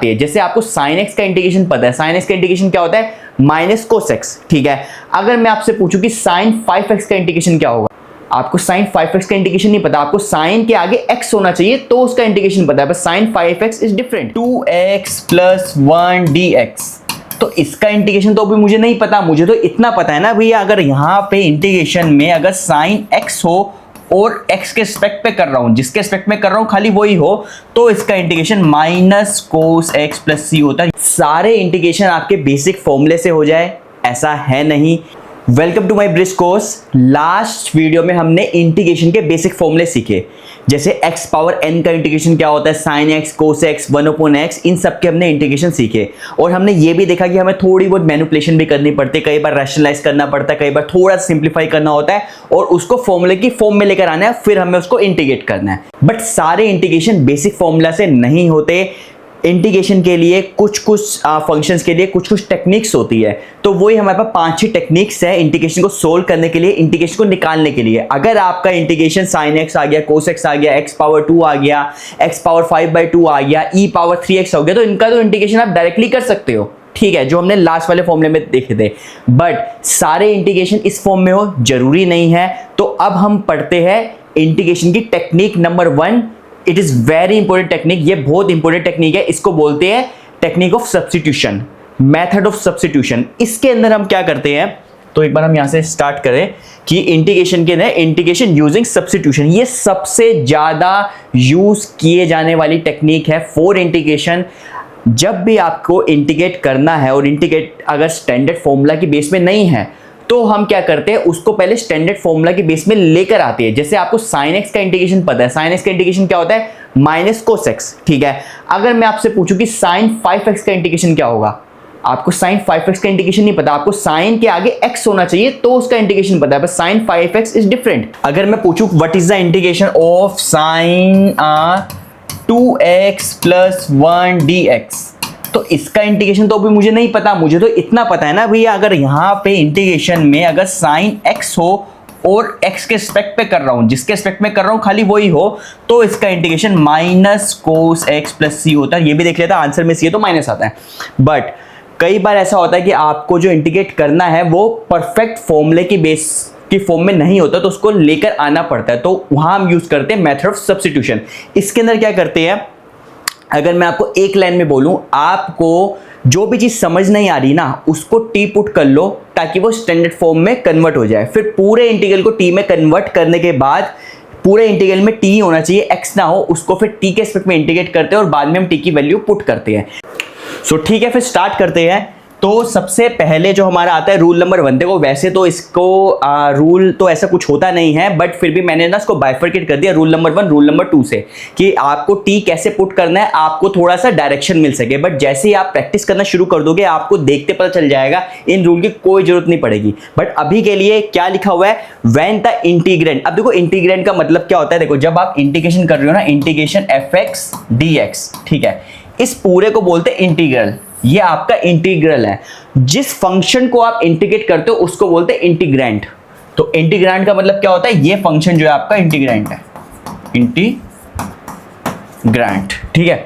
है। जैसे आपको sin x का इंटीग्रेशन पता है, sin x का इंटीग्रेशन क्या होता है, माइनस कोस x, ठीक है। अगर मैं आपसे पूछूं कि sin 5x का इंटीग्रेशन क्या होगा, आपको sin 5x का इंटीग्रेशन नहीं पता, आपको sin के आगे x होना चाहिए तो उसका इंटीग्रेशन पता है, बस sin 5x is different. 2x plus 1 dx, तो इसका इंटीग्रेशन तो अभी मुझे नहीं पता, मुझे तो इतना पता है ना भैया, अगर यहाँ पे इंटीग्रेशन में अगर sin x हो और x के रिस्पेक्ट पे कर रहा हूं, जिसके रिस्पेक्ट में कर रहा हूं खाली वही हो, तो इसका integration minus cos x plus c होता है। सारे इंटीग्रेशन आपके बेसिक फॉर्मूले से हो जाए ऐसा है नहीं। Welcome to my bridge course. Last video में हमने इंटीग्रेशन के बेसिक फॉर्मूले सीखे, जैसे x पावर n का इंटीग्रेशन क्या होता है, sin x, cos x, 1/x, इन सब के हमने इंटीग्रेशन सीखे। और हमने ये भी देखा कि हमें थोड़ी बहुत मैनिपुलेशन भी करनी पड़ती है, कई बार रैशनलाइज करना पड़ता है, कई बार थोड़ा सिंप्लीफाई करना होता है और उसको फॉर्मूले की फॉर्म में लेकर आना है, फिर हमें उसको इंटीग्रेट करना है। बट सारे इंटीग्रेशन बेसिक फॉर्मूला से नहीं होते, इंटीग्रेशन के लिए कुछ फंक्शंस के लिए कुछ टेक्निक्स होती है। तो वही हमारे पास 5-6 टेक्निक्स है इंटीग्रेशन को सोल्व करने के लिए, इंटीग्रेशन को निकालने के लिए। अगर आपका इंटीग्रेशन sin x आ गया, cos x आ गया, x पावर 2 आ गया, x पावर 5/2 आ गया, e पावर 3x हो गया, तो इनका तो इंटीग्रेशन आप डायरेक्टली कर सकते हो, ठीक है, जो हमने लास्ट वाले फॉर्मूले में देखे थे। बट सारे इंटीग्रेशन इस फॉर्म में हो जरूरी नहीं है। तो अब हम पढ़ते हैं इंटीग्रेशन की technique number 1। It is very important technique, ये बहुत इंपॉर्टेंट टेक्निक है। इसको बोलते हैं technique of substitution, method of substitution. इसके अंदर हम क्या करते हैं, तो एक बार हम यहां से स्टार्ट करें कि इंटीग्रेशन के अंदर इंटीग्रेशन यूजिंग सब्स्टिट्यूशन, ये सबसे ज्यादा यूज किए जाने वाली टेक्निक है फॉर इंटीग्रेशन। जब भी आपको इंटीग्रेट करना है और इंटीग्रेट अगर स्टैंडर्ड फॉर्मूला की बेस में नहीं है, तो हम क्या करते हैं, उसको पहले स्टैंडर्ड फॉर्मूला की बेस में लेकर आते हैं। जैसे आपको sin x का इंटीग्रेशन पता है, sin x का इंटीग्रेशन क्या होता है, माइनस कोस x, ठीक है। अगर मैं आपसे पूछूं कि sin 5x का इंटीग्रेशन क्या होगा, आपको sin 5x का इंटीग्रेशन नहीं पता, आपको sin के आगे x होना चाहिए तो उसका इंटीग्रेशन पता है, बस sin 5x इज डिफरेंट। अगर मैं पूछूं what is the integration of sin 2x plus 1 dx, तो इसका इंटीग्रेशन तो अभी मुझे नहीं पता, मुझे तो इतना पता है ना भैया, अगर यहाँ पे इंटीग्रेशन में अगर sin x हो और x के रिस्पेक्ट पे कर रहा हूं, जिसके रिस्पेक्ट में कर रहा हूं खाली वही हो, तो इसका integration minus cos x plus c होता है। ये भी देख लेता, आंसर में c है तो माइनस आता है। बट कई बार ऐसा होता है कि आपको जो इंटीग्रेट करना है वो परफेक्ट फॉर्मूले की बेस की फॉर्म में नहीं होता, तो उसको लेकर आना पड़ता है, तो वहां हम यूज करते हैं मेथड ऑफ सब्स्टिट्यूशन। इसके अंदर क्या करते हैं, अगर मैं आपको एक लाइन में बोलूं, आपको जो भी चीज समझ नहीं आ रही ना, उसको टी पुट कर लो ताकि वो स्टैंडर्ड फॉर्म में कन्वर्ट हो जाए। फिर पूरे इंटीग्रल को टी में कन्वर्ट करने के बाद पूरे इंटीग्रल में टी होना चाहिए, एक्स ना हो, उसको फिर टी के रिस्पेक्ट में इंटीग्रेट करते हैं और बाद में हम टी की वैल्यू पुट करते हैं। सो ठीक है, फिर स्टार्ट करते हैं। तो सबसे पहले जो हमारा आता है रूल नंबर 1, देखो वैसे तो इसको रूल तो ऐसा कुछ होता नहीं है, बट फिर भी मैंने ना इसको बाइफरकेट कर दिया रूल नंबर 1 रूल नंबर 2 से, कि आपको टी कैसे पुट करना है, आपको थोड़ा सा डायरेक्शन मिल सके। बट जैसे ही आप प्रैक्टिस करना शुरू कर दोगे, आपको देखते पता चल जाएगा, इन रूल की कोई जरूरत नहीं पड़ेगी। बट अभी के लिए क्या लिखा हुआ है, व्हेन द इंटीग्रेंड। अब देखो इंटीग्रेंड का मतलब क्या होता है, देखो जब आप इंटीग्रेशन कर रहे हो ना, इंटीग्रेशन fx dx, ठीक है, इस पूरे को बोलते हैं इंटीग्रल। ये आपका इंटीग्रल है, जिस फंक्शन को आप इंटीग्रेट करते हो उसको बोलते हैं इंटीग्रैंड। तो इंटीग्रैंड का मतलब क्या होता है, ये फंक्शन जो है आपका इंटीग्रैंड है, इंटीग्रैंड, ठीक है।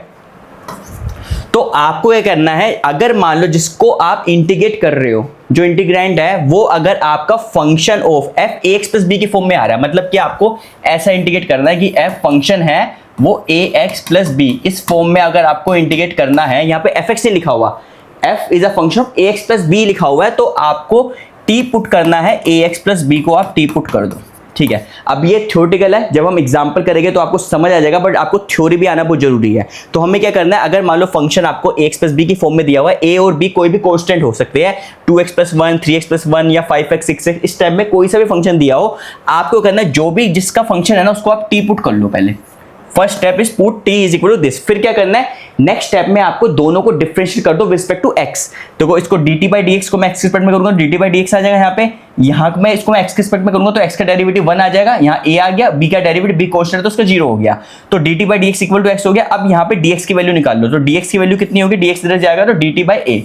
तो आपको ये करना है, अगर मान लो जिसको आप इंटीग्रेट कर रहे हो, जो इंटीग्रैंड है वो अगर आपका function of f ax plus b की फॉर्म में आ रहा है, मतलब कि आपको ऐसा इंटीग्रेट करना है कि f फंक्शन है वो ax प्लस b, इस फॉर्म में अगर आपको इंटीग्रेट करना है, यहाँ पे fx नहीं लिखा हुआ, f is a function of ax plus b लिखा हुआ है, तो आपको t पुट करना है, ax प्लस b को आप t पुट कर दो, ठीक है। अब ये थ्योरेटिकल है, जब हम एग्जांपल करेंगे तो आपको समझ आ जाएगा, बट आपको थ्योरी भी आना बहुत जरूरी है। तो हमें क्या करना है, अगर मान लो फंक्शन आपको ax प्लस b की फॉर्म में दिया हुआ है, a और b कोई भी कांस्टेंट हो सकते हैं, 2x प्लस 1, 3x प्लस 1 या 5x 6x, इस टाइप में कोई सा भी फंक्शन दिया हो, आपको करना है जो भी जिसका फंक्शन है ना, उसको आप t पुट कर लो पहले। First step is put t is equal to this. फिर क्या करना है, नेक्स्ट स्टेप में आपको दोनों को डिफरेंशिएट कर दो विद रिस्पेक्ट टू x। देखो इसको dt बाई dx को मैं x के रिस्पेक्ट में करूंगा, dt बाई dx आ जाएगा यहाँ पे, यहाँ मैं इसको मैं x के रिस्पेक्ट में करूंगा तो x का डेरिवेटिव 1 आ जाएगा, यहाँ a आ गया, b का डेरिवेटिव b कांस्टेंट है तो उसका 0 हो गया, तो dt by dx equal to x हो गया। अब यहाँ पे dx की वैल्यू निकाल लो, तो dx की वैल्यू कितनी होगी, dx इधर जाएगा तो dt बाई a।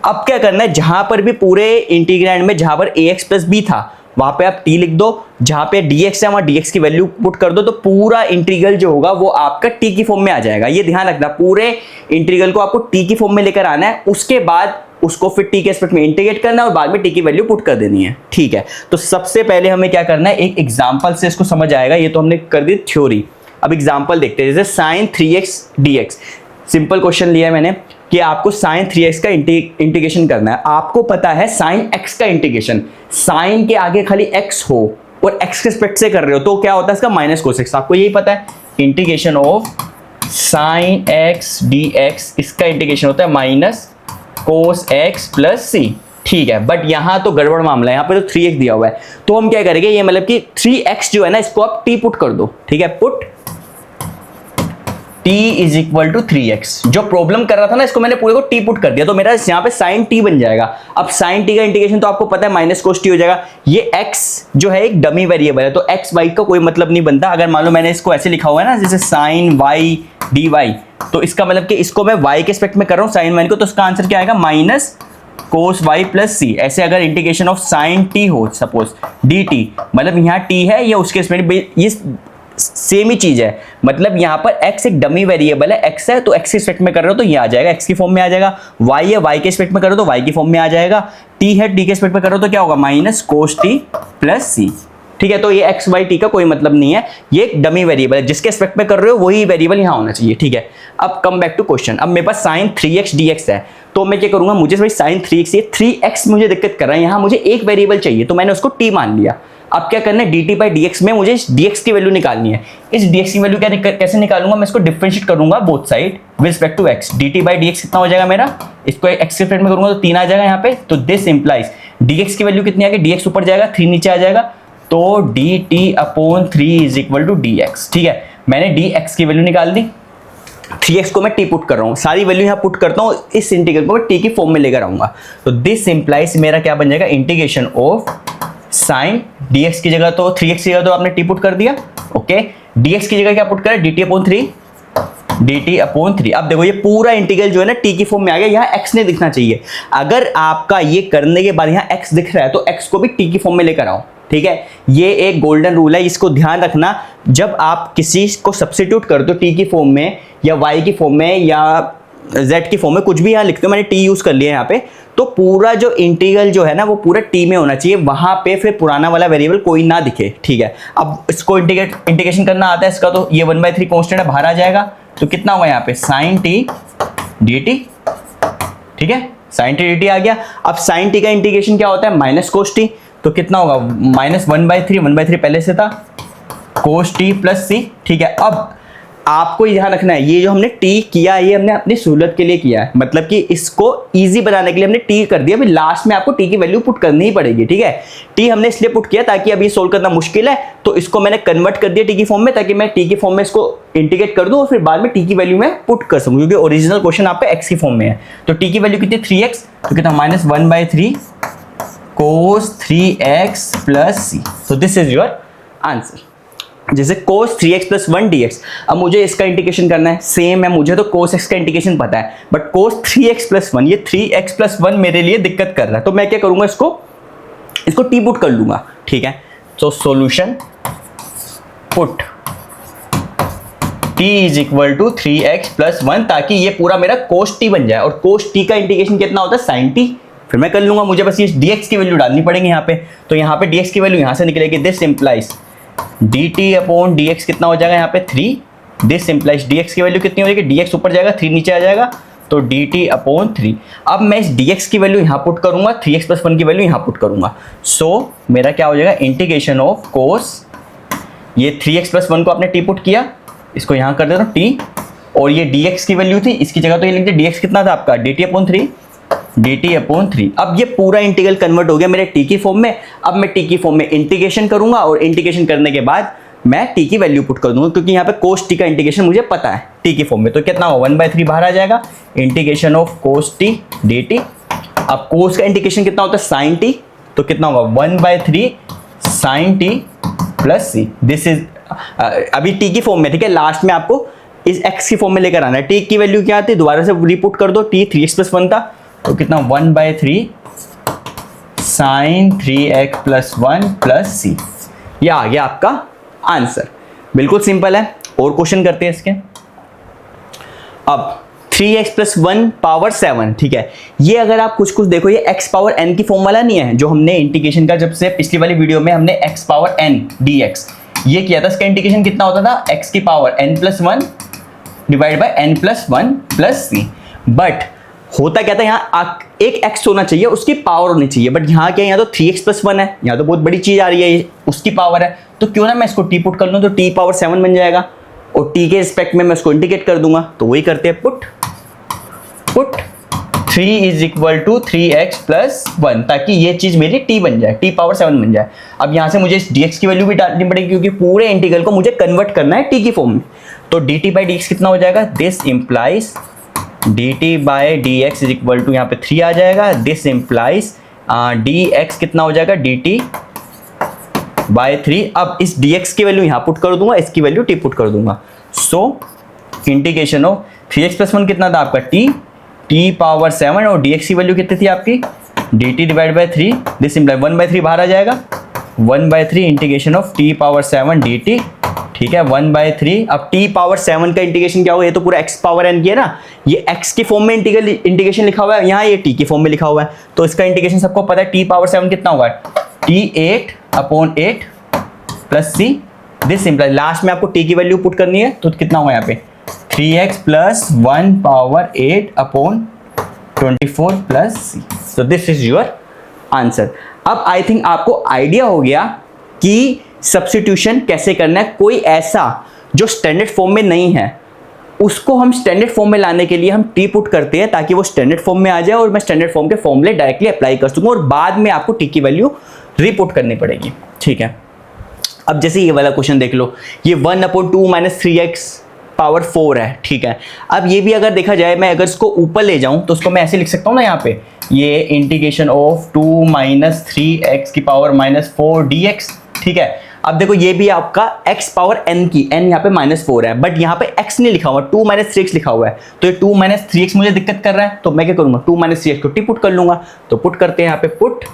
अब क्या करना है, जहां पर भी पूरे इंटीग्रैंड में जहां पर ax प्लस b था, वहां पे आप t लिख दो, जहां पे dx है वहां dx की वैल्यू पुट कर दो, तो पूरा इंटीग्रल जो होगा वो आपका t की फॉर्म में आ जाएगा। ये ध्यान रखना, पूरे इंटीग्रल को आपको t की फॉर्म में लेकर आना है, उसके बाद उसको फिर t के एस्पेक्ट में इंटीग्रेट करना है और बाद में t की वैल्यू पुट कर देनी है। ठीक है, तो सबसे पहले हमें क्या करना है, एक एग्जांपल से इसको समझ आएगा। ये तो हमने कर दी थ्योरी, अब एग्जांपल देखते हैं। जैसे sin 3x dx, simple question लिया है मैंने कि आपको sin 3x का इंटीग्रेशन करना है। आपको पता है sin x का इंटीग्रेशन, sin के आगे खाली x हो और x के रिस्पेक्ट से कर रहे हो तो क्या होता है इसका माइनस कोस x, आपको यही पता है। Integration of sin x dx, इसका इंटीग्रेशन होता है minus cos x plus c। ठीक है, बट यहां तो गड़बड़ मामला है, यहां पे तो 3x दिया हुआ है, तो हम क्या करेंगे, ये मतलब कि 3x जो है ना इसको आप t पुट कर दो। ठीक है, put t is equal to 3x। जो प्रॉब्लम कर रहा था ना इसको मैंने पूरे को t पुट कर दिया, तो मेरा यहाँ पे sin t बन जाएगा। अब sin t का इंटीग्रेशन तो आपको पता है माइनस कोस t हो जाएगा। ये x जो है एक डमी वेरिएबल है, तो x y का कोई मतलब नहीं बनता। अगर मान लो मैंने इसको ऐसे लिखा हुआ है ना, जैसे sin y dy, तो इसका मतलब कि इसको मैं y के रिस्पेक्ट में कर रहा हूँ sin y को, तो इसका आंसर क्या आएगा, minus cos y plus c। ऐसे अगर इंटीग्रेशन ऑफ sin t हो सपोज dt, मतलब यहाँ t है, या उसके ये सेम ही चीज है, मतलब यहाँ पर x एक डमी वेरिएबल है, x है तो x के रिस्पेक्ट में कर रहे हो तो ये आ जाएगा x की फॉर्म में आ जाएगा, y है y के रिस्पेक्ट में कर रहे हो तो y की फॉर्म में आ जाएगा, t है t के रिस्पेक्ट में कर रहे हो तो क्या होगा, minus cos t plus c। ठीक है, तो ये x y t का कोई मतलब नहीं है, ये एक डमी वेरिएबल है, जिसके रिस्पेक्ट में कर रहे हो वही वेरिएबल यहाँ होना चाहिए। ठीक है, अब कम बैक टू क्वेश्चन। अब मेरे पास sin 3x dx है, तो मैं क्या करूंगा, मुझे भाई sin 3x, ये 3x मुझे दिक्कत कर रहा है, यहाँ मुझे एक वेरिएबल चाहिए तो मैंने उसको t मान लिया। अब क्या करना है, dt बाई dx में मुझे इस dx की वैल्यू निकालनी है। इस dx की वैल्यू कैसे निकालूंगा, मैं इसको डिफरेंशिएट करूंगा both side with respect to x। dt by dx कितना हो जाएगा मेरा, इसको x के रिस्पेक्ट में करूंगा तो 3 आ जाएगा यहाँ पे, तो दिस इंप्लाइज dx की वैल्यू कितनी आ गई, dx ऊपर जाएगा 3 नीचे आ जाएगा, तो dt upon 3 is equal to dx। ठीक है, मैंने dx की वैल्यू निकाल दी, 3x को मैं t पुट कर रहा हूँ, सारी वैल्यू यहाँ पुट करता हूँ, इस इंटीग्रल को मैं t की फॉर्म में लेकर आऊंगा, तो दिस इंप्लाइज मेरा क्या बन जाएगा, इंटीग्रेशन ऑफ sin dx की जगह तो 3x की जगह तो आपने t पुट कर दिया, ओके, dx की जगह क्या पुट करें, dt अपॉन 3, dt अपॉन 3। अब देखो ये पूरा इंटीग्रल जो है ना t की फॉर्म में आ गया, यहाँ x नहीं दिखना चाहिए। अगर आपका ये करने के बाद यहाँ x दिख रहा है तो x को भी t की फॉर्म में लेकर आओ। ठीक है, ये एक गोल्डन रूल है, इसको ध्यान रखना। जब आप किसी को सब्स्टिट्यूट कर दो t की फॉर्म में या y की फॉर्म में या z की फॉर्म में, कुछ भी यहाँ लिखते हो, मैंने t यूज कर लिया यहाँ पे, तो पूरा जो इंटीग्रल जो है ना वो पूरा t में होना चाहिए, वहां पे फिर पुराना वाला वेरिएबल कोई ना दिखे। ठीक है, अब इसको इंटीग्रेशन करना आता है इसका, तो ये 1/3 कांस्टेंट है, बाहर आ जाएगा, तो कितना होगा यहाँ पे sin t dt। ठीक है, sin t dt आ गया। अब sin t का इंटीग्रेशन क्या होता है, माइनस कोस t, तो कितना होगा, माइनस 1/3 पहले से था, कोस t प्लस c। ठीक है, अब आपको ध्यान रखना है, ये जो हमने t किया ये हमने अपनी सहूलत के लिए किया है, मतलब कि इसको इजी बनाने के लिए हमने t कर दिया, अभी लास्ट में आपको t की वैल्यू पुट करनी ही पड़ेगी। ठीक है, t हमने इसलिए पुट किया ताकि अब ये सोल्व करना मुश्किल है, तो इसको मैंने कन्वर्ट कर दिया t की फॉर्म में, ताकि मैं t की फॉर्म में इसको इंटीग्रेट कर दूं और फिर बाद में t की वैल्यू में पुट कर सकूं, क्योंकि ओरिजिनल क्वेश्चन आपका x की फॉर्म में है। तो t की वैल्यू कितनी, 3x, तो कितना, minus 1/3 cos 3x plus c। तो दिस इज योर आंसर। जैसे cos 3x प्लस 1 dx, अब मुझे इसका इंटीग्रेशन करना है, सेम है, मुझे तो cos x का इंटीग्रेशन पता है, बट cos 3x प्लस 1, ये 3x प्लस 1 मेरे लिए दिक्कत कर रहा है, तो मैं क्या करूंगा, इसको t पुट कर लूंगा। ठीक है, तो solution put t is equal to 3x plus 1, ताकि ये पूरा मेरा cos t बन जाए, और cos t का इंटीग्रेशन कितना होता है, sin t, फिर मैं कर लूंगा, मुझे बस ये dx की वैल्यू डालनी पड़ेगी यहाँ पे, तो यहाँ पे dx की वैल्यू यहाँ से निकलेगी, this implies dt upon dx कितना हो जाएगा यहाँ पे 3, दिस इंप्लाइज dx की वैल्यू कितनी हो जाएगी, dx ऊपर जाएगा 3 नीचे आ जाएगा, तो dt अपॉन 3। अब मैं इस dx की वैल्यू यहाँ पुट करूंगा, 3x प्लस 1 की वैल्यू यहाँ पुट करूंगा, सो मेरा क्या हो जाएगा, इंटीग्रेशन ऑफ कोस, ये 3x प्लस 1 को आपने t पुट किया, इसको यहाँ कर देता हूँ t, और ये dx की वैल्यू थी, इसकी जगह तो ये लिख दिया, dx कितना था आपका, dt अपॉन 3, dt अपॉन 3। अब ये पूरा इंटीग्रल कन्वर्ट हो गया मेरे t की फॉर्म में। अब मैं t की फॉर्म में इंटीग्रेशन करूंगा, और इंटीग्रेशन करने के बाद मैं t की वैल्यू पुट कर दूंगा, क्योंकि यहाँ पे cos t का इंटीग्रेशन मुझे पता है t की फॉर्म में, तो कितना होगा, 1/3 बाहर आ जाएगा, integration of cos t dt। अब cos का इंटीग्रेशन कितना होता है, sin t, तो कितना होगा, 1/3 sin t plus c। This is अभी t की फॉर्म में। ठीक है, लास्ट में आपको इस x की फॉर्म में लेकर आना है। t की वैल्यू क्या आती है, दोबारा से रिपुट कर दो, t 3x प्लस 1 था, तो कितना, 1/3 साइन 3x प्लस 1 प्लस सी। ये आ गया आपका आंसर। बिल्कुल सिंपल है। और क्वेश्चन करते हैं इसके। अब 3x प्लस 1 पावर 7, ठीक है। ये अगर आप कुछ देखो, ये x पावर n की फॉर्म वाला नहीं है जो हमने इंटीग्रेशन का, जब से पिछली वाली वीडियो में हमने x पावर n dx ये किया था, इसका इंटीग्रेशन कितना होता था, x की power n plus 1 divide by n plus 1 plus C. But होता क्या था, यहाँ एक x होना चाहिए, उसकी पावर होनी चाहिए। बट यहाँ क्या है, यहाँ तो 3x प्लस 1 है, यहाँ तो बहुत बड़ी चीज आ रही है, उसकी पावर है। तो क्यों ना मैं इसको t पुट कर लूँ, तो t पावर 7 बन जाएगा और t के रिस्पेक्ट में मैं इसको इंटीग्रेट कर दूंगा। तो वही करते हैं, put 3 is equal to 3x plus 1, ताकि ये चीज मेरी t बन जाए, t पावर 7 बन जाए। अब यहाँ से मुझे इस dx की वैल्यू भी डालनी पड़ेगी, क्योंकि पूरे इंटीग्रल को मुझे कन्वर्ट करना है t की फॉर्म में। तो dt बाई dx कितना हो जाएगा, this implies dt by dx is equal to, यहाँ पे 3 आ जाएगा। दिस इंप्लाइज dx कितना हो जाएगा, dt बाई 3। अब इस dx की वैल्यू यहाँ पुट कर दूंगा, इसकी वैल्यू t पुट कर दूंगा। So integration of 3x plus 1 कितना था आपका, t पावर 7, और dx की वैल्यू कितनी थी आपकी, dt divide by 3। This imply 1/3 बाहर आ जाएगा, 1/3 integration of t power 7 dt, ठीक है, 1/3। अब t पावर 7 का इंटीग्रेशन क्या होगा, ये तो पूरा x पावर n की है ना, ये x की फॉर्म में इंटीग्रेशन लिखा हुआ है, यहाँ ये t की फॉर्म में लिखा हुआ है। तो इसका इंटीग्रेशन सबको पता है, t पावर 7 कितना होगा, t 8/8 plus c। This imply last में आपको t की वैल्यू पुट करनी है, तो कितना होगा यहाँ पे 3x plus 1 power 8/24 plus c। So this is your answer. अब आई थिंक आपको आइडिया हो गया कि सब्स्टिट्यूशन कैसे करना है। कोई ऐसा जो स्टैंडर्ड फॉर्म में नहीं है, उसको हम स्टैंडर्ड फॉर्म में लाने के लिए हम टी पुट करते हैं, ताकि वो स्टैंडर्ड फॉर्म में आ जाए और मैं स्टैंडर्ड फॉर्म के फॉर्मूले डायरेक्टली अप्लाई कर सकूं, और बाद में आपको टी की वैल्यू रीपुट करनी पड़ेगी, ठीक है। अब जैसे ये वाला क्वेश्चन देख लो, ये 1/2 माइनस 3x पावर 4 है, ठीक है। अब ये भी अगर देखा जाए, मैं अगर इसको ऊपर ले जाऊं तो उसको मैं ऐसे लिख सकता हूं ना, यहाँ पे ये इंटीग्रेशन ऑफ 2 माइनस 3x की पावर माइनस 4 dx, ठीक है। अब देखो ये भी आपका x पावर n की, n यहाँ पे -4 है, बट यहाँ पे x नहीं लिखा हुआ, 2 माइनस 3x लिखा हुआ है। तो ये 2 माइनस 3x मुझे दिक्कत कर रहा है, तो मैं क्या करूंगा, 2 माइनस 3x को t पुट कर लूंगा। तो पुट करते हैं यहाँ पे, put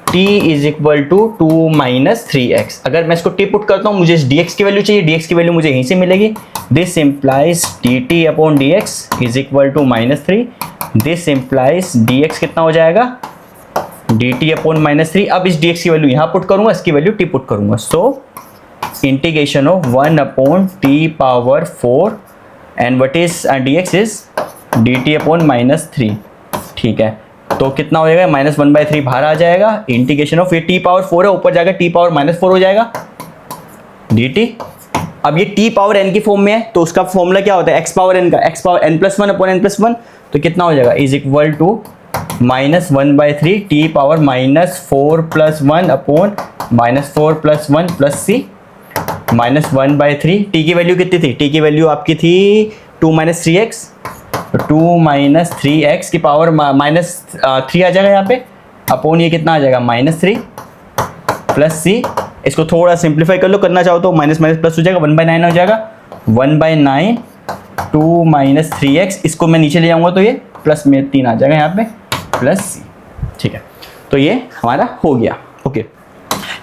t is equal to 2 minus 3x। अगर मैं इसको t पुट करता हूँ, मुझे इस dx की वैल्यू चाहिए, dx की वैल्यू मुझे यहीं से मिलेगी। This implies dt upon dx is equal to -3। This implies dx कितना हो जाएगा, dt अपॉन -3। अब इस dx की वैल्यू यहाँ पुट करूंगा, इसकी वैल्यू t पुट करूंगा। So integration of 1 upon t power 4 and what is dx is dt upon -3, ठीक है। तो कितना हो जाएगा, -1/3 बाहर आ जाएगा। इंटीग्रेशन ऑफ, ये t पावर 4 है, ऊपर जाकर t पावर -4 हो जाएगा dt। अब ये t पावर n की फॉर्म में है, तो उसका फॉर्मूला क्या होता है, x पावर n का, x power n plus 1 upon n plus 1। तो कितना हो जाएगा, is equal to -1/3 t power -4 plus 1 upon -4 plus 1 plus c, -1/3। t की वैल्यू कितनी थी, t की वैल्यू आपकी थी 2 माइनस 3x, 2 माइनस 3x की पावर -3 आ जाएगा यहाँ पे, अपॉन ये कितना आ जाएगा, -3 प्लस c। इसको थोड़ा सिंप्लीफाई कर लो, करना चाहो तो माइनस माइनस प्लस हो जाएगा, 1/9 हो जाएगा, 1/9 2 माइनस 3x। इसको मैं नीचे ले जाऊंगा तो ये प्लस में 3 आ जाएगा यहाँ पे, प्लस c, ठीक है। तो ये हमारा हो गया, ओके।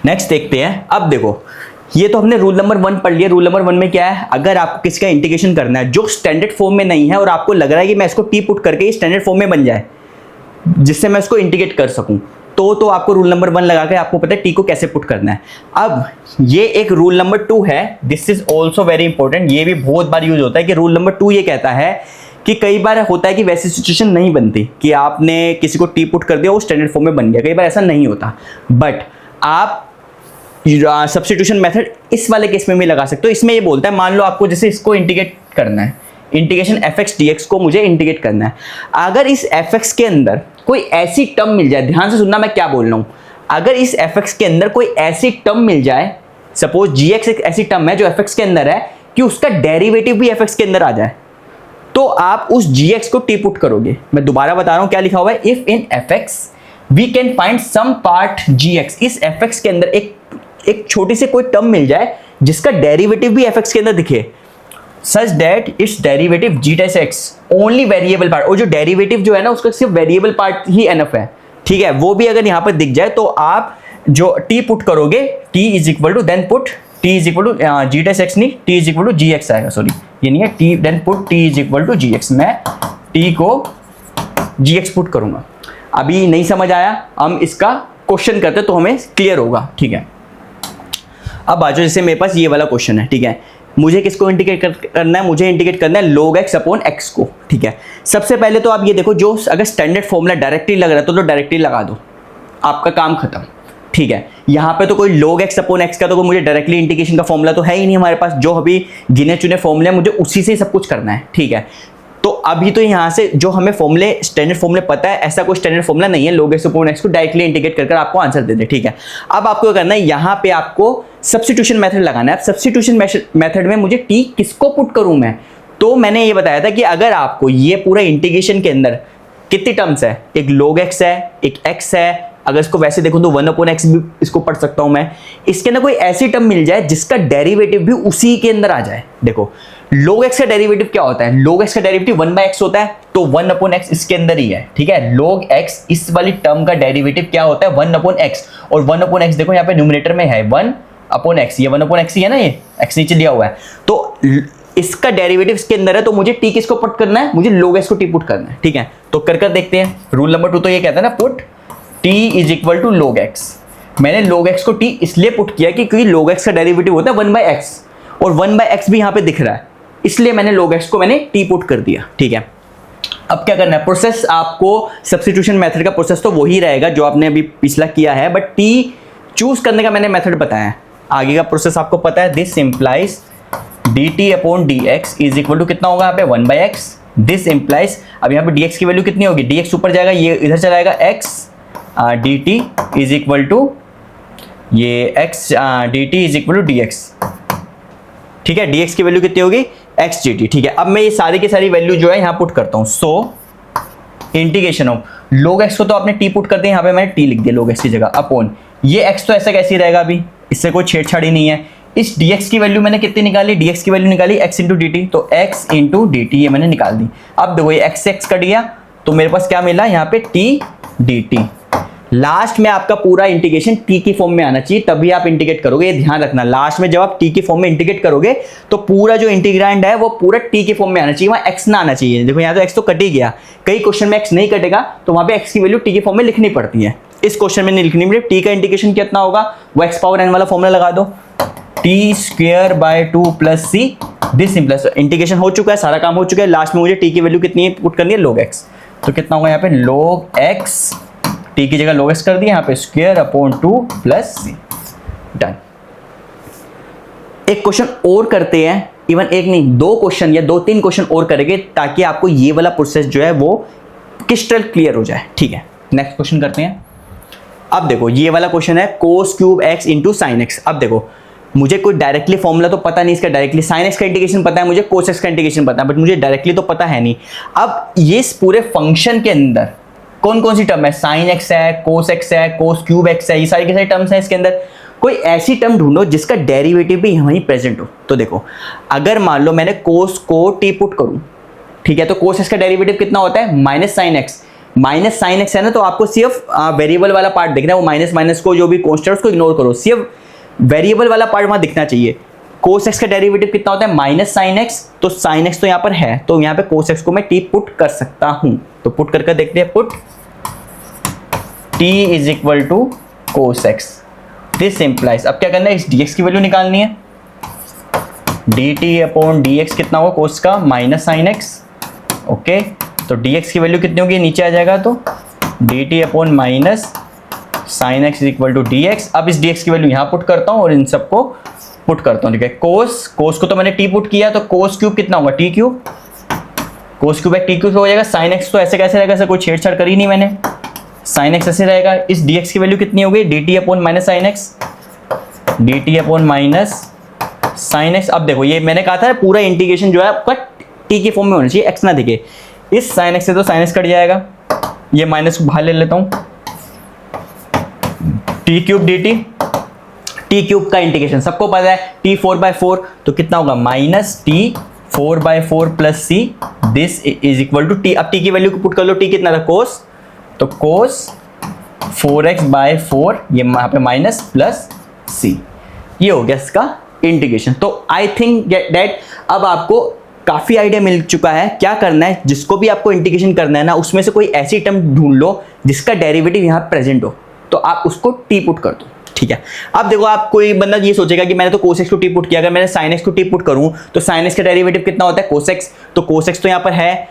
नेक्स्ट देखते हैं। अब देखो, ये तो हमने रूल नंबर 1 पढ़ लिया। रूल नंबर 1 में क्या है, अगर आपको किसी का इंटीग्रेशन करना है जो स्टैंडर्ड फॉर्म में नहीं है, और आपको लग रहा है कि मैं इसको टी पुट करके स्टैंडर्ड फॉर्म में बन जाए, जिससे मैं इसको इंटीग्रेट कर सकूं, तो आपको रूल नंबर 1 लगा के आपको पता है टी को कैसे पुट करना है। अब ये एक रूल नंबर 2 है, this is also very important. ये भी बहुत बार यूज होता है कि रूल नंबर 2 ये कहता है कि कई बार होता है कि वैसी सिचुएशन नहीं बनती कि आपने किसी को टी पुट कर दिया, वो स्टैंडर्ड फॉर्म में बन गया। कई बार ऐसा नहीं होता, बट आप सब्स्टिट्यूशन मेथड इस वाले केस में भी लगा सकते हो। इसमें ये बोलता है, मान लो आपको जैसे इसको इंटीग्रेट करना है, इंटीग्रेशन fx dx को मुझे इंटीग्रेट करना है। अगर इस fx के अंदर कोई ऐसी टर्म मिल जाए, ध्यान से सुनना मैं क्या बोल रहा हूं, अगर इस fx के अंदर कोई ऐसी टर्म मिल जाए, सपोज gx एक ऐसी टर्म है जो fx के अंदर है कि उसका डेरिवेटिव भी fx के अंदर आ जाए, तो आप उस gx को t पुट करोगे। मैं दोबारा बता रहा हूं क्या लिखा हुआ है, if in fx we can find some part gx। इस fx के अंदर एक छोटी सी कोई टर्म मिल जाए जिसका डेरिवेटिव भी fx के अंदर दिखे, such that it's derivative g dash x only variable part, और जो डेरिवेटिव जो है ना उसका सिर्फ वेरिएबल पार्ट ही एनफ है, ठीक है, वो भी अगर यहाँ पर दिख जाए तो आप जो t पुट करोगे t is equal to then put t is equal to G dash X नहीं, t is equal to G X आएगा, सॉरी ये नहीं है, t then put t is equal to G X, मैं t को जी x put करूंगा। अभी नहीं समझ आया, हम इसका क्वेश्चन करते तो हमें क्लियर होगा, ठीक है। अब आ जाओ, जैसे मेरे पास ये वाला क्वेश्चन है, ठीक है, मुझे किसको इंटीग्रेट करना है, मुझे इंटीग्रेट करना है log x अपॉन x को, ठीक है। सबसे पहले तो आप ये देखो, जो अगर स्टैंडर्ड फॉर्मूला डायरेक्टली लग रहा है तो डायरेक्टली लगा दो, आपका काम खत्म, ठीक है। यहाँ पे तो कोई log x अपॉन x का तो कोई मुझे डायरेक्टली इंटीग्रेशन का फॉर्मूला तो है ही नहीं हमारे पास, जो अभी गिने चुने फॉर्मूले मुझे उसी से सब कुछ करना है, ठीक है। तो अभी तो यहाँ से जो हमें फॉर्मूले स्टैंडर्ड फॉर्मूले पता है, ऐसा कोई स्टैंडर्ड फॉर्मूला नहीं है log x अपॉन x को डायरेक्टली इंटीग्रेट कर आपको आंसर दे दे, ठीक है। अब आपको करना है, यहाँ पे आपको सब्स्टिट्यूशन मेथड लगाना है। अब सब्स्टिट्यूशन मेथड में मुझे t किसको पुट करूं मैं, तो मैंने ये बताया था कि अगर आपको ये पूरा इंटीग्रेशन के अंदर कितनी टर्म्स है, एक log x है, एक x है, अगर इसको वैसे देखो तो 1 अपॉन x भी इसको पढ़ सकता हूं मैं, इसके अंदर कोई ऐसी टर्म मिल जाए जिसका डेरिवेटिव भी उसी के अंदर आ जाए। देखो log x का डेरिवेटिव क्या होता है, log x का डेरिवेटिव 1/x होता है, तो 1 अपॉन x इसके अंदर ही है, ठीक है। log x इस वाली टर्म का डेरिवेटिव क्या होता है, 1 अपॉन x, और 1 अपॉन x देखो यहाँ पे न्यूमरेटर में है 1 अपॉन x, ये 1 अपॉन x ही है ना, ये x नीचे लिया हुआ है, तो इसका डेरिवेटिव इसके अंदर है, तो मुझे t किसको पुट करना है, मुझे log x को t पुट करना है, ठीक है। तो कर देखते हैं। रूल नंबर 2 तो ये कहता है ना, put t is equal to log x। मैंने log x को t इसलिए पुट किया कि क्योंकि log x का डेरिवेटिव होता है 1/x, और 1/x भी यहाँ पे दिख रहा है, इसलिए मैंने log x को मैंने t पुट कर दिया, ठीक है। अब क्या करना है, प्रोसेस आपको सब्स्टिट्यूशन मेथड का प्रोसेस तो वही रहेगा जो आपने अभी पिछला किया है, बट t चूज करने का मैंने मेथड बताया है। आगे का प्रोसेस आपको पता है, this implies dt upon dx is equal to कितना होगा यहाँ पे 1/x, दिस इंप्लाइज, अब यहाँ पे dx की वैल्यू कितनी होगी, dx ऊपर जाएगा, ये इधर चला जाएगा x, dt is equal to ये x, dt is equal to dx, ठीक है। dx की वैल्यू कितनी होगी x dt, ठीक है। अब मैं ये सारी की सारी वैल्यू जो है यहाँ पुट करता हूँ, so integration of log x को तो आपने t पुट कर दिया, यहाँ पे मैंने t लिख दिया log x की जगह, अपॉन ये x तो ऐसा कैसे रहेगा, अभी इससे कोई छेड़छाड़ी नहीं है। इस dx की वैल्यू मैंने कितनी निकाली, dx की वैल्यू निकाली x इंटू dt, तो x इंटू dt ये मैंने निकाल दी। अब देखो ये x x कट गया, तो मेरे पास क्या मिला यहाँ पे t dt। लास्ट में आपका पूरा इंटीग्रेशन t की फॉर्म में आना चाहिए, तभी आप इंटीग्रेट करोगे, ये ध्यान रखना। लास्ट में जब आप t की फॉर्म में इंटीग्रेट करोगे तो पूरा जो इंटीग्रांड है वो पूरा t की फॉर्म में आना चाहिए, वहाँ x ना आना चाहिए। देखो यहाँ तो x तो कट ही गया, कई क्वेश्चन में x नहीं कटेगा तो वहाँ पे x की वैल्यू t की फॉर्म में लिखनी पड़ती है, इस क्वेश्चन में नहीं लिखनी पड़ती। t का इंटीग्रेशन कितना होगा, वो x पावर n वाला फॉर्मूला लगा दो, t square by 2 plus c, this implies, integration हो चुका है, सारा काम हो चुका है। लास्ट में मुझे t की वैल्यू कितनी है पुट करनी है, log x, तो कितना होगा यहाँ पे log x, t की जगह log x कर दिया, यहाँ पे square upon 2 plus c, done. एक क्वेश्चन और करते हैं, इवन एक नहीं 2 क्वेश्चन या 2-3 क्वेश्चन और करेंगे, ताकि आपको ये वाला प्रोसेस जो है वो क्रिस्टल क्लियर हो जाए, ठीक है। नेक्स्ट क्वेश्चन करते हैं। अब देखो ये वाला क्वेश्चन है cos cube x into sine x. अब देखो मुझे कोई डायरेक्टली फॉर्मूला तो पता नहीं इसका, डायरेक्टली साइन एक्स का इंटीग्रेशन पता है मुझे, कोस एक्स का इंटीग्रेशन पता है, बट मुझे डायरेक्टली तो पता है नहीं। अब ये इस पूरे फंक्शन के अंदर कौन कौन सी टर्म है, साइन एक्स है, कोस एक्स है, कोस क्यूब एक्स है, ये सारी की सारी टर्म्स हैं इसके अंदर। कोई ऐसी टर्म ढूंढो जिसका डेरिवेटिव भी वहीं प्रेजेंट हो। तो देखो अगर मान लो मैंने कोस को टी पुट करूं, ठीक है, तो कोस एक्स का डेरिवेटिव कितना होता है, minus sine x. Minus sine x है ना, तो आपको सिर्फ वेरिएबल वाला पार्ट दिखना है, वो माइनस माइनस को जो भी कॉन्स्टेंट उसको इग्नोर करो, सिर्फ वेरिएबल वाला पार्ट वहां दिखना चाहिए। कोस एक्स का डेरिवेटिव कितना होता है, माइनस साइन एक्स, तो साइन एक्स तो यहाँ पर है, तो यहाँ पे कोस एक्स को मैं टी पुट कर सकता हूं। तो पुट करके देखते हैं, put t is equal to cos X, this implies, अब क्या करना है, इस dx की वैल्यू निकालनी है, dt अपॉन dx कितना होगा कोस का, माइनस साइन एक्स, ओके। तो dx की वैल्यू कितनी होगी, नीचे आ जाएगा, तो dt upon minus sine X is equal to dx। अब इस dx की वैल्यू यहाँ पुट करता हूँ और इन सबको पुट करता हूँ, ठीक है। कोस को तो मैंने t पुट किया, तो कोस क्यूब कितना होगा, t cube, cos cube T cube हो जाएगा। साइन एक्स तो ऐसे कैसे रहेगा, ऐसे कोई छेड़छाड़ करी नहीं मैंने, साइन एक्स ऐसे रहेगा। इस dx की वैल्यू कितनी होगी, dt upon minus sine x, dt upon minus sine x. अब देखो ये मैंने कहा था पूरा इंटीग्रेशन जो है आपका t की फॉर्म में होना चाहिए, x ना दिखे। इस साइन एक्स से तो साइन एक्स कट जाएगा, ये माइनस को बाहर ले लेता हूँ, T cube dt, T cube का इंटीग्रेशन सबको पता है, t 4/4, तो कितना होगा minus t 4/4 plus c, this is equal to t। अब t की वैल्यू को पुट कर लो, t कितना था कोस, तो कोस 4x/4, ये यहाँ पे माइनस प्लस c, ये हो गया इसका इंटीग्रेशन। तो आई थिंक दैट अब आपको काफ़ी आइडिया मिल चुका है क्या करना है। जिसको भी आपको इंटीग्रेशन करना है ना, उसमें से कोई ऐसी टर्म ढूंढ लो जिसका डेरिवेटिव यहाँ प्रेजेंट हो, तो आप उसको टी पुट कर दो, ठीक है। अब देखो, आप कोई बंदा ये सोचेगा कि मैंने तो cos x को टी पुट किया, अगर मैंने sin x को टी पुट करूं तो sin x का डेरिवेटिव कितना होता है cos x, तो cos x तो यहाँ पर है,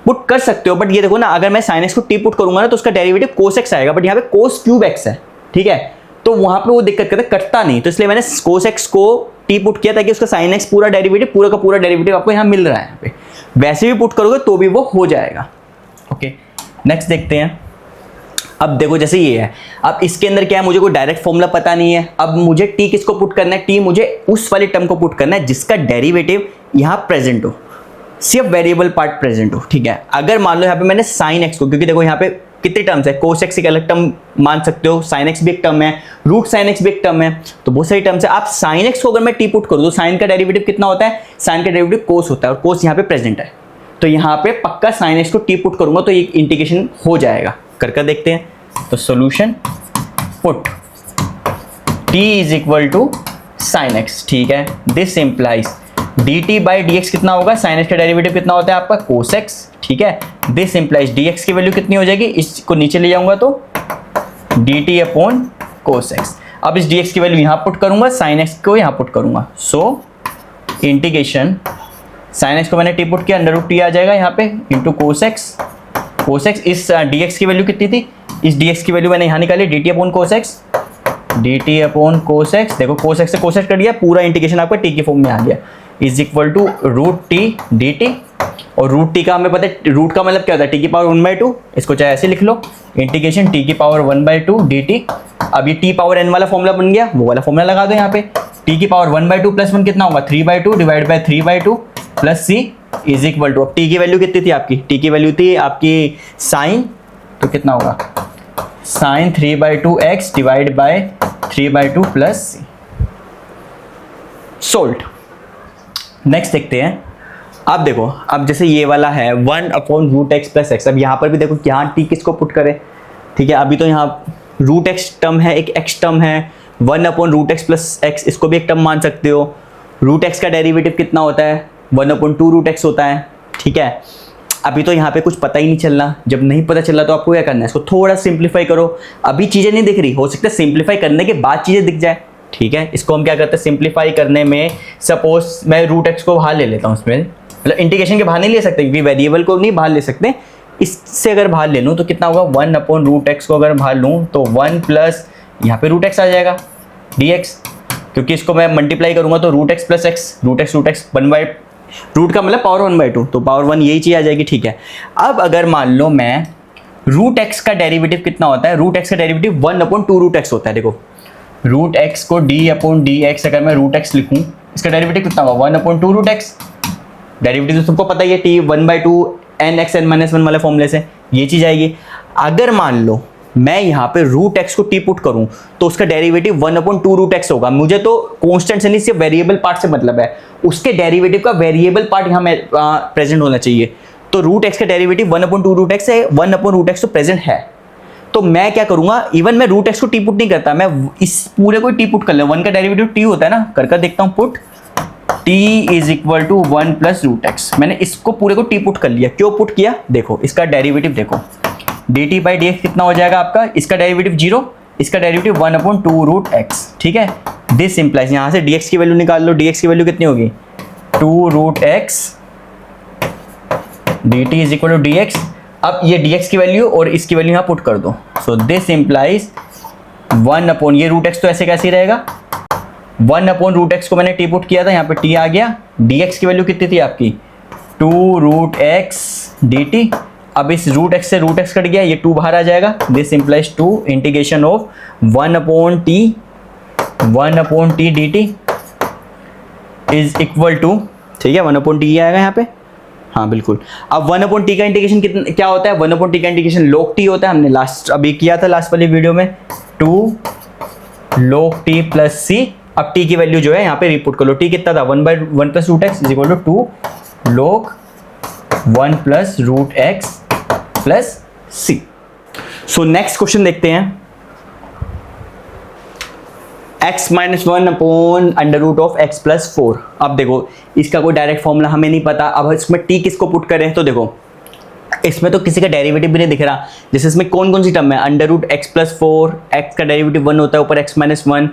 पुट कर सकते हो, बट ये देखो ना, अगर मैं sin x को टी पुट करूंगा ना तो उसका डेरिवेटिव cos x आएगा, बट यहाँ पे cos क्यूब x है, ठीक है। तो वहां पर वो दिक्कत करता है, कटता नहीं, तो इसलिए मैंने cos x को टी पुट किया ताकि उसका sin x पूरा डेरिवेटिव, पूरा का पूरा डेरिवेटिव आपको यहाँ मिल रहा है। यहाँ पे वैसे भी पुट करोगे तो भी वो हो जाएगा। ओके, नेक्स्ट देखते हैं। अब देखो, जैसे ये है, अब इसके अंदर क्या है, मुझे कोई डायरेक्ट फॉर्मूला पता नहीं है। अब मुझे टी किसको पुट करना है, टी मुझे उस वाली टर्म को पुट करना है जिसका डेरिवेटिव यहाँ प्रेजेंट हो, सिर्फ वेरिएबल पार्ट प्रेजेंट हो, ठीक है। अगर मान लो यहाँ पे मैंने साइन एक्स को, क्योंकि देखो यहाँ पे कितनी टर्म्स है, कोस एक्स एक अलग टर्म मान सकते हो, साइन एक्स भी एक टर्म है, रूट साइन एक्स भी एक टर्म है, तो बहुत सारी टर्म्स है। आप साइन एक्स को अगर मैं टी पुट करूँ तो साइन का डेरिवेटिव कितना होता है, साइन का डेरिवेटिव कोस होता है, और कोस यहाँ पे प्रेजेंट है, तो यहाँ पे पक्का साइन एक्स को टी पुट करूंगा तो ये इंटीग्रेशन हो जाएगा। कर देखते हैं। तो solution put t is equal to sine X, ठीक है। This implies dt by D X कितना होगा, साइन एक्स का डेरिवेटिव कितना होता है आपका कोस एक्स, ठीक है। दिस इंप्लाइज dx की वैल्यू कितनी हो जाएगी, इसको नीचे ले जाऊंगा तो dt अपॉन कोस एक्स। अब इस dx की वैल्यू यहाँ पुट करूंगा, साइन एक्स को यहाँ पुट करूंगा, सो इंटीग्रेशन साइन एक्स को मैंने टी पुट किया, अंडर रूट टी आ जाएगा यहाँ पे into cos x. Cos x, इस dx की वैल्यू कितनी थी, इस dx की वैल्यू मैंने यहाँ निकाली, dt upon cos x, dt upon cos x. देखो कोस एक्स से कोस एक्स कर दिया, पूरा इंटीग्रेशन आपका टी की फॉर्म में आ गया, is equal to root T dt। और रूट टी का हमें पता है, रूट का मतलब क्या होता है, टी की पावर 1/2, इसको चाहे ऐसे लिख लो, इंटीग्रेशन टी की पावर 1/2 dt। अब ये टी पावर n वाला फॉर्मूला बन गया, वो वाला फॉर्मूला लगा दो यहाँ पे, टी की पावर 1/2 प्लस 1 कितना होगा, 3/2 divide by 3/2 plus c is equal to, अब टी की वैल्यू कितनी थी आपकी, टी की वैल्यू थी आपकी साइन, तो कितना होगा sine 3/2 x divide by 3/2 plus c। Solved. Next देखते हैं। अब देखो, अब जैसे ये वाला है 1 upon root x plus X, अब यहाँ पर भी देखो यहाँ टी किसको पुट करें, ठीक है। अभी तो यहाँ रूट एक्स टर्म है, एक एक्स टर्म है, 1 upon root x plus X, इसको भी एक टर्म मान सकते हो। रूट एक्स का डेरिवेटिव कितना होता है, 1/2 रूट एक्स होता है, ठीक है। अभी तो यहाँ पे कुछ पता ही नहीं चलना, जब नहीं पता चल रहा तो आपको क्या करना है, इसको थोड़ा सिंप्लीफाई करो। अभी चीज़ें नहीं दिख रही, हो सकता है सिंप्लीफाई करने के बाद चीज़ें दिख जाए, ठीक है। इसको हम क्या करते हैं, सिंप्लीफाई करने में सपोज मैं रूट एक्स को बाहर ले लेता हूँ, इसमें मतलब इंटीग्रेशन के बाहर नहीं ले सकते क्योंकि वेरिएबल को नहीं बाहर ले सकते, इससे अगर बाहर ले लूँ तो कितना होगा, 1 अपॉन रूट एक्स को अगर बाहर लूँ तो 1 प्लस यहाँ पे रूट एक्स आ जाएगा dx, क्योंकि इसको मैं मल्टीप्लाई करूँगा तो root x plus X, root X 1/, root का मतलब पावर 1/2, तो पावर 1 यही चीज़ आ जाएगी, ठीक है। अब अगर मान लो मैं रूट एक्स का डेरिवेटिव कितना होता है, रूट एक्स का डेरिवेटिव 1/2 रूट एक्स होता है। देखो रूट एक्स को d अपॉन डी एक्स अगर मैं रूट एक्स लिखूँ, इसका डेरिवेटिव कितना होगा, 1/2 रूट एक्स। डेरिवेटिव तो तुमको पता ही है, t 1/2 n(x(n-1) वाले फॉर्मूले से ये चीज़ आएगी। अगर मान लो मैं यहाँ पे रूट एक्स को टी पुट करूँ तो उसका डेरिवेटिव 1/2 रूट एक्स होगा। मुझे तो कांस्टेंट से नहीं, सिर्फ वेरिएबल पार्ट से मतलब है, उसके डेरिवेटिव का वेरिएबल पार्ट यहाँ में प्रेजेंट होना चाहिए। तो रूट एक्स का डेरिवेटिव 1/2 रूट एक्स है, 1/रूट एक्स तो प्रेजेंट है। तो मैं क्या करूँगा, इवन मैं रूट एक्स को टी पुट नहीं करता, मैं इस पूरे को टी पुट कर ले, 1 का डेरिवेटिव टी होता है ना, कर देखता हूँ put t is equal to 1 plus root X. मैंने इसको पूरे को टी पुट कर लिया, क्यों पुट किया, देखो इसका डेरिवेटिव देखो dt बाई डी एक्स कितना हो जाएगा आपका, इसका डेरिवेटिव 0, इसका डेरिवेटिव 1/2 रूट एक्स, ठीक है। दिस इंप्लाइज, यहाँ से dx की वैल्यू निकाल लो, dx की वैल्यू कितनी होगी 2 root X, dt is equal to D X. अब ये dx की वैल्यू और इसकी वैल्यू यहाँ पुट कर दो, सो दिस इंप्लाइज 1/, ये रूट एक्स तो ऐसे कैसे ही रहेगा, 1/ रूट एक्स को मैंने टी पुट किया था, यहाँ पे t आ गया, dx की वैल्यू कितनी थी आपकी 2 रूट एक्स dt। अब इस रूट एक्स से रूट एक्स कट गया, ये 2 बाहर आ जाएगा, this implies 2 integration of 1/t dt is equal to, ठीक है, 1/t आएगा यहाँ पे, हाँ बिल्कुल। अब 1/t का इंटीग्रेशन कितना क्या होता है, 1/t का इंटीग्रेशन log t होता है, हमने लास्ट अभी किया था लास्ट वाली वीडियो में, 2 log t प्लस c। अब t की वैल्यू जो है यहाँ पे रिपुट कर लो, t कितना था 1/1 plus root X is equal to 2 log 1 plus root x plus c। So next question देखते हैं। x minus one upon under root of x plus four. अब देखो इसका कोई डायरेक्ट फॉर्मूला हमें नहीं पता, अब इसमें t किसको पुट करें, तो देखो इसमें तो किसी का डेरिवेटिव भी नहीं दिख रहा, जैसे इसमें कौन कौन सी टर्म है, under root x plus four, X का डेरिवेटिव 1 होता है, ऊपर x माइनस वन।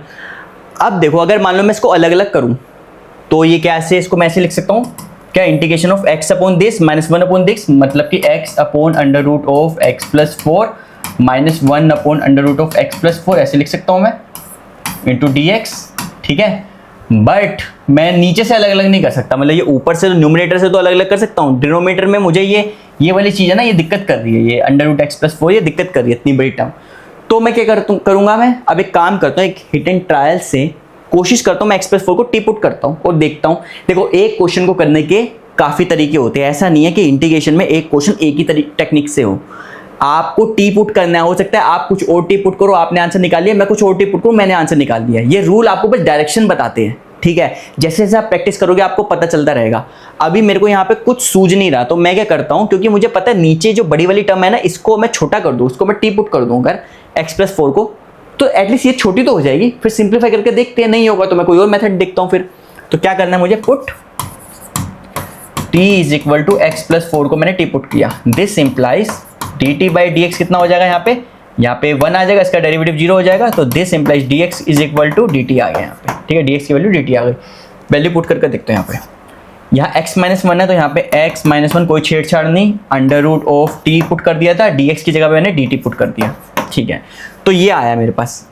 अब देखो अगर मान लो मैं इसको अलग अलग करूं तो ये कैसे, इसको मैं ऐसे लिख सकता हूँ क्या, integration of x upon this minus one upon this, मतलब कि x upon under root of x plus four minus one upon under root of x plus four, ऐसे लिख सकता हूँ मैं, इंटू dx। ठीक है, बट मैं नीचे से अलग अलग नहीं कर सकता, मतलब ये ऊपर से न्यूमरेटर से तो अलग अलग कर सकता हूँ, डिनोमिनेटर में मुझे ये वाली चीज़ है ना, ये दिक्कत कर रही है, ये under root x plus four ये दिक्कत कर रही है, इतनी बड़ी टर्म। तो मैं क्या करूँगा, मैं अब एक काम करता हूँ, एक हिट एंड ट्रायल से कोशिश करता हूँ मैं एक्स प्लस फोर को टी पुट करता हूँ और देखता हूँ। देखो एक क्वेश्चन को करने के काफ़ी तरीके होते हैं, ऐसा नहीं है कि इंटीग्रेशन में एक क्वेश्चन एक ही टेक्निक से हो, आपको टी पुट करना हो सकता है आप कुछ और टी पुट करो, आपने आंसर निकाल लिया, मैं कुछ और टी पुट करूँ, मैंने आंसर निकाल दिया। ये रूल आपको बस डायरेक्शन बताते हैं, ठीक है, जैसे जैसे आप प्रैक्टिस करोगे आपको पता चलता रहेगा। अभी मेरे को यहाँ पे कुछ सूझ नहीं रहा, तो मैं क्या करता हूँ, क्योंकि मुझे पता है नीचे जो बड़ी वाली टर्म है ना, इसको मैं छोटा कर दूँ, उसको मैं टी पुट कर दूँ अगर एक्स प्लस फोर को, तो एटलीस्ट ये छोटी तो हो जाएगी। फिर सिंप्लीफाई करके देखते हैं, नहीं होगा तो मैं कोई और मेथड देखता हूँ फिर। तो क्या करना है मुझे, put t is equal to X plus four को मैंने टी पुट किया, this implies dt by D X कितना हो जाएगा, यहाँ पे 1 आ जाएगा, इसका डेरिवेटिव 0 हो जाएगा, तो this implies dx is equal to dt आ गया यहाँ पे। ठीक है, dx की वैल्यू dt आ गई, वैल्यू पुट करके देखते हैं। यहाँ पे यहाँ x माइनस वन है, तो यहाँ पे x माइनस वन कोई छेड़छाड़ नहीं, under root of t put कर दिया था, dx की जगह पे मैंने dt पुट कर दिया। ठीक है, तो ये आया मेरे पास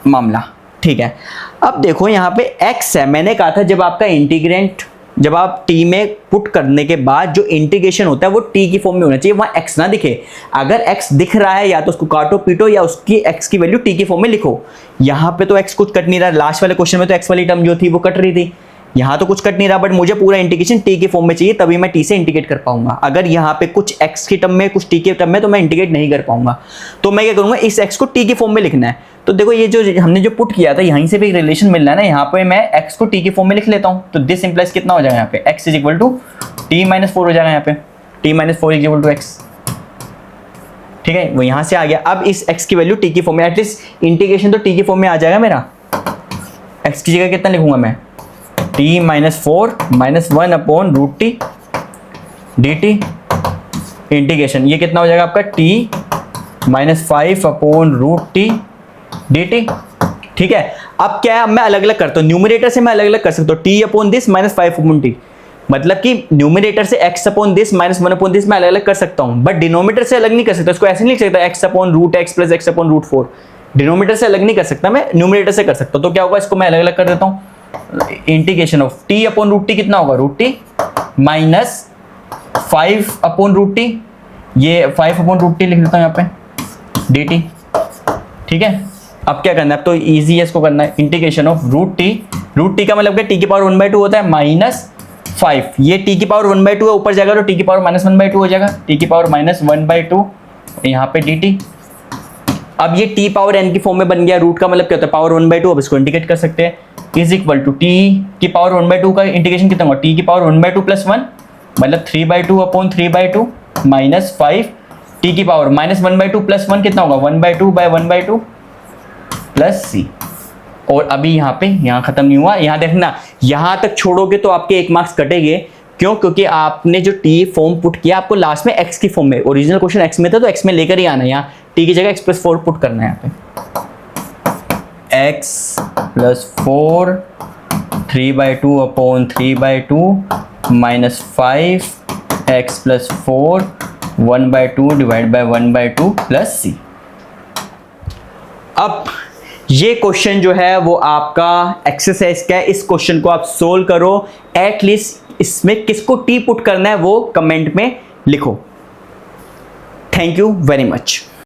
मामला। ठीक है, अब देखो यहाँ पे x है, मैंने कहा था जब आपका इंटीग्रेंट, जब आप t में पुट करने के बाद जो इंटीग्रेशन होता है वो t की फॉर्म में होना चाहिए, वहाँ x ना दिखे। अगर x दिख रहा है या तो उसको काटो पीटो या उसकी x की वैल्यू t की फॉर्म में लिखो। यहाँ पे तो x कुछ कट नहीं रहा, लास्ट वाले क्वेश्चन में तो x वाली टर्म जो थी वो कट रही थी, यहाँ तो कुछ कट नहीं रहा, बट मुझे पूरा इंटीग्रेशन t की फॉर्म में चाहिए, तभी मैं t से इंटीग्रेट कर पाऊंगा। अगर यहाँ पे कुछ x की टर्म में कुछ t की टर्म में, तो मैं इंटीग्रेट नहीं कर पाऊंगा। तो मैं क्या करूंगा, इस x को t की फॉर्म में लिखना है। तो देखो ये जो हमने जो पुट किया था, यहीं से भी एक रिलेशन मिल रहा है ना, यहाँ पे मैं x को t की फॉर्म में लिख लेता हूँ, तो दिस इंप्लाइज कितना हो जाएगा यहाँ पे, x is equal to t minus four हो जाएगा यहाँ पे, t minus four is equal to x। ठीक है, वो यहाँ से आ गया। अब इस x की वैल्यू t की फॉर्म में, एटलीस्ट इंटीग्रेशन तो t की फॉर्म में आ जाएगा मेरा। x की जगह कितना लिखूंगा मैं, t minus four minus one upon root T dt integration, ये कितना हो जाएगा आपका t minus five upon root T dt। ठीक है, अब क्या है, मैं अलग अलग करता हूँ, न्यूमरेटर से मैं अलग अलग कर सकता हूँ, t upon this minus five upon T, मतलब कि न्यूमरेटर से x upon this minus one upon this मैं अलग अलग कर सकता हूँ, बट डिनोमिनेटर से अलग नहीं कर सकता। इसको ऐसे नहीं लिख सकता x upon root x plus x upon root four, denominator से अलग नहीं कर सकता, मैं न्यूमरेटर से कर सकता हूँ। तो क्या होगा, इसको मैं अलग अलग कर देता हूँ, integration of t upon root t कितना होगा, root t minus five upon root t, ये फाइव अपॉन रूट टी लिख देता हूँ यहाँ पे dt। ठीक है, अब क्या करना है, अब तो ईजी है, इसको करना है इंटीग्रेशन ऑफ रूट टी का मतलब क्या, टी की पावर 1/2 होता है माइनस 5, ये टी की पावर 1/2 है, ऊपर जाएगा तो टी की पावर माइनस 1/2 हो जाएगा, टी की पावर माइनस 1/2 यहाँ पे dt। अब ये टी पावर n की फॉर्म में बन गया, रूट का मतलब क्या होता है, पावर 1/2, अब इसको इंटीग्रेट कर सकते हैं, इज इक्वल टू टी की पावर 1/2 का इंटीग्रेशन कितना होगा, टी की पावर 1/2 प्लस 1 मतलब 3/2 अपॉन 3/2 माइनस 5, टी की पावर माइनस 1/2 प्लस 1 कितना होगा, 1/2 बाय 1/2 प्लस सी। और अभी यहाँ पे, यहाँ खत्म नहीं हुआ, यहाँ देखना, यहाँ तक छोड़ोगे तो आपके 1 मार्क्स कटेंगे। क्यों, क्योंकि आपने जो टी फॉर्म पुट किया आपको लास्ट में x की फॉर्म में, ओरिजिनल क्वेश्चन x में था तो x में लेकर ही आना है, यहाँ t की जगह x प्लस फोर पुट करना है, यहाँ पे x plus four 3/2 upon 3/2 minus 5 x plus four 1/2 divide by 1/2 plus C. अब ये क्वेश्चन जो है वो आपका एक्सरसाइज का है, इस क्वेश्चन को आप सोल्व करो, एटलीस्ट इसमें किसको टी पुट करना है वो कमेंट में लिखो। Thank you very much.